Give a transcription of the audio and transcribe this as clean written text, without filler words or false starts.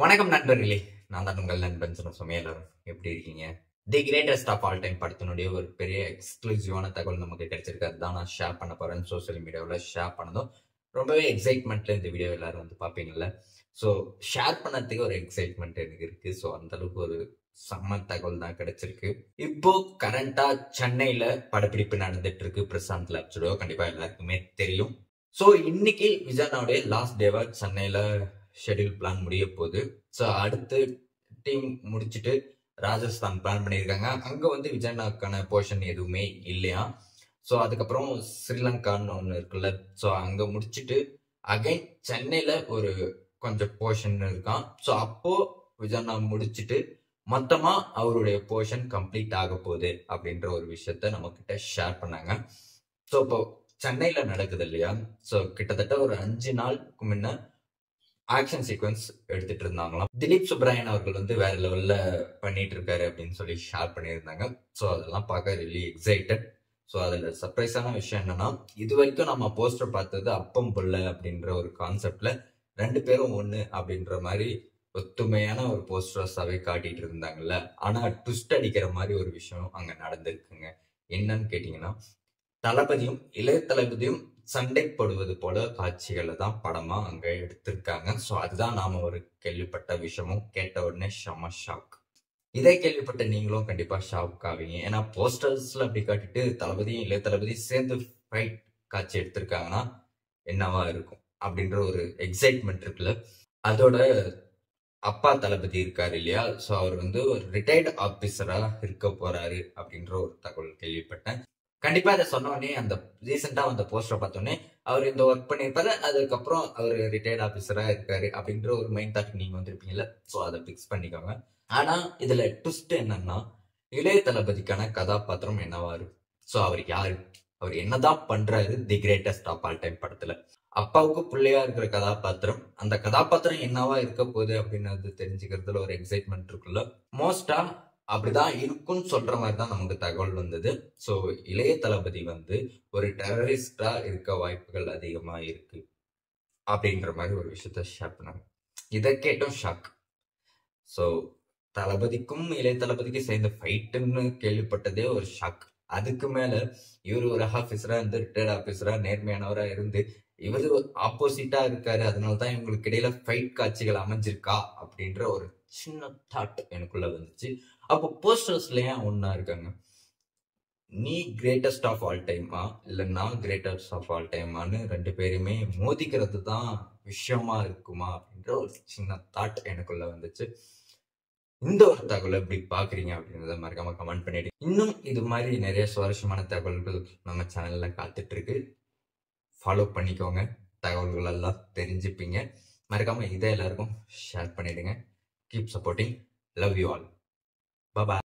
வணக்கம் நண்பர்களே, நான் தான் உங்கள் நண்பன் சொன்ன எல்லாரும் எப்படி இருக்கீங்க? The greatest of all time படத்தினுடைய ஒரு பெரிய எக்ஸ்க்ளூசிவான தகவல் நமக்கு கிடைச்சிருக்கு. அதுதான் நான் ஷேர் பண்ண போறேன். சோசியல் மீடியாவில் ஷேர் பண்ணதும் ரொம்பவே எக்ஸைட்மெண்ட்ல இந்த வீடியோ எல்லாரும் வந்து பார்ப்பீங்கல்ல. ஸோ ஷேர் பண்ணதுக்கு ஒரு எக்ஸைட்மெண்ட் எனக்கு இருக்கு. ஸோ அந்த அளவுக்கு ஒரு செம்ம தகவல் தான் கிடைச்சிருக்கு. இப்போ கரண்டா சென்னையில படப்பிடிப்பு நடந்துட்டு இருக்கு. பிரசாந்த் லேப் ஸ்டுடியோ கண்டிப்பா எல்லாருக்குமே தெரியும். ஸோ இன்னைக்கு விஜயனுடைய லாஸ்ட் டேவா சென்னையில ஷெட்யூல் பிளான் முடிய போகுது. ஸோ அடுத்து டீம் முடிச்சுட்டு ராஜஸ்தான் பிளான் பண்ணியிருக்காங்க. அங்க வந்து விஜயனாக்கான போர்ஷன் எதுவுமே இல்லையா. ஸோ அதுக்கப்புறம் ஸ்ரீலங்கான்னு ஒன்று இருக்குல்ல. ஸோ அங்க முடிச்சுட்டு அகைன் சென்னையில ஒரு கொஞ்சம் போர்ஷன் இருக்கான். ஸோ அப்போ விஜயனா முடிச்சுட்டு மொத்தமா அவருடைய போர்ஷன் கம்ப்ளீட் ஆக போகுது அப்படின்ற ஒரு விஷயத்த நம்ம கிட்ட ஷேர் பண்ணாங்க. ஸோ இப்போ சென்னையில நடக்குது இல்லையா. ஸோ கிட்டத்தட்ட ஒரு 5 நாளுக்கு முன்ன ஆக்ஷன் சீக்வன்ஸ் எடுத்துட்டு இருந்தாங்களாம். திலீப் சுப்ராயன் அவர்கள் வந்து வேற லெவல்ல பண்ணிட்டு இருக்காரு அப்படின்னு சொல்லி ஷேர் பண்ணியிருந்தாங்க. ஸோ அதெல்லாம் பார்க்க ரியலி எக்ஸைட்டட். ஸோ அதுல சர்ப்ரைஸான விஷயம் என்னன்னா, இது வரைக்கும் நம்ம போஸ்டர் பார்த்தது அப்பம் புள்ள அப்படின்ற ஒரு கான்செப்ட்ல 2 பேரும் ஒண்ணு அப்படின்ற மாதிரி ஒத்துமையான ஒரு போஸ்டர்ஸாவே காட்டிட்டு இருந்தாங்கல்ல. ஆனா ட்விஸ்ட் அடிக்கிற மாதிரி ஒரு விஷயம் அங்க நடந்திருக்குங்க. என்னன்னு கேட்டீங்கன்னா, தளபதியும் இளைய தளபதியும் சண்டை போடுவது போல காட்சிகளை தான் படமா அங்க எடுத்திருக்காங்க. ஸோ அதுதான் நாம ஒரு கேள்விப்பட்ட விஷயமும் கேட்ட உடனே செம ஷாக். இதை கேள்விப்பட்ட நீங்களும் கண்டிப்பா ஷாக் ஆவீங்க. ஏன்னா போஸ்டர்ஸ்ல அப்படி காட்டிட்டு தளபதியும் இளைய தளபதியும் சேர்ந்து ஃபைட் காட்சி எடுத்திருக்காங்கன்னா என்னவா இருக்கும் அப்படின்ற ஒரு எக்ஸைட்மெண்ட் இருக்குல்ல. அதோட அப்பா தளபதி இருக்காரு இல்லையா. ஸோ அவர் வந்து ஒரு ரிட்டையர்டு ஆபீசரா இருக்க போறாரு அப்படின்ற ஒரு தகவல் கேள்விப்பட்டேன். கண்டிப்பா அதை சொன்ன உடனே அந்த ரீசெண்டா வந்த போஸ்டரை பார்த்தோன்னே அவர் இந்த ஒர்க் பண்ணியிருப்பாரு. அதுக்கப்புறம் அவர் ரிட்டையர்ட் ஆபீசரா இருக்காரு அப்படின்ற ஒரு மைண்ட் தாட் நீங்க வந்திருப்பீங்கல்ல. ஸோ அதை பிக்ஸ் பண்ணிக்கோங்க. ஆனா இதுல ட்விஸ்ட் என்னன்னா, இளைய தளபதிக்கான கதாபாத்திரம் என்னவா இருக்கு. ஸோ அவர் யாரு, அவர் என்னதான் பண்றாரு the greatest of all time படத்துல. அப்பாவுக்கு பிள்ளையா இருக்கிற கதாபாத்திரம், அந்த கதாபாத்திரம் என்னவா இருக்க போகுது அப்படின்னு தெரிஞ்சுக்கிறதுல ஒரு எக்ஸைட்மெண்ட் இருக்குல்ல. மோஸ்டா அப்படிதான் இருக்கும்னு சொல்ற மாதிரி தான் நமக்கு தகவல் வந்தது. ஸோ இளைய தளபதி வந்து ஒரு டெரரிஸ்டா இருக்க வாய்ப்புகள் அதிகமா இருக்கு அப்படின்ற மாதிரி ஒரு விஷயத்த ஷேர் பண்ணாங்க. இதை கேட்டும் ஷாக். ஸோ தளபதிக்கும் இளைய தளபதிக்கும் சேர்ந்த ஃபைட்டுன்னு கேள்விப்பட்டதே ஒரு ஷாக். அதுக்கு மேல இவர் ஒரு ஆபீசரா இருந்து ரிட்டையர்ட் ஆபீசரா நேர்மையானவரா இருந்து இவரு ஆப்போசிட்டா இருக்காரு. அதனாலதான் இவங்களுக்கு இடையில ஃபைட் காட்சிகள் அமைஞ்சிருக்கா அப்படின்ற ஒரு சின்ன தாட் எனக்குள்ள வந்துச்சு. அப்போ போஸ்டர்ஸ்ல ஏன் ஒன்னா இருக்காங்க, நீ கிரேட்டஸ்ட் ஆஃப் ஆல் டைமா இல்ல நான் கிரேட்டஸ்ட் ஆஃப் ஆல் டைமான்னு 2 பேருமே மோதிக்கிறது தான் விஷயமா இருக்குமா அப்படின்ற ஒரு சின்ன தாட் எனக்குள்ள வந்துச்சு. இந்த ஒரு தகவலை எப்படி பாக்குறீங்க அப்படின்றத மறக்காம கமெண்ட் பண்ணிட்டு, இன்னும் இது மாதிரி நிறைய சுவாரஸ்யமான தகவல்கள் நம்ம சேனல்ல காத்துட்டு இருக்கு. ஃபாலோ பண்ணிக்கோங்க. தகவல்கள் எல்லாம் தெரிஞ்சுப்பீங்க. மறக்காம இதை எல்லாருக்கும் ஷேர் பண்ணிடுங்க. Keep supporting. Love you all. Bye.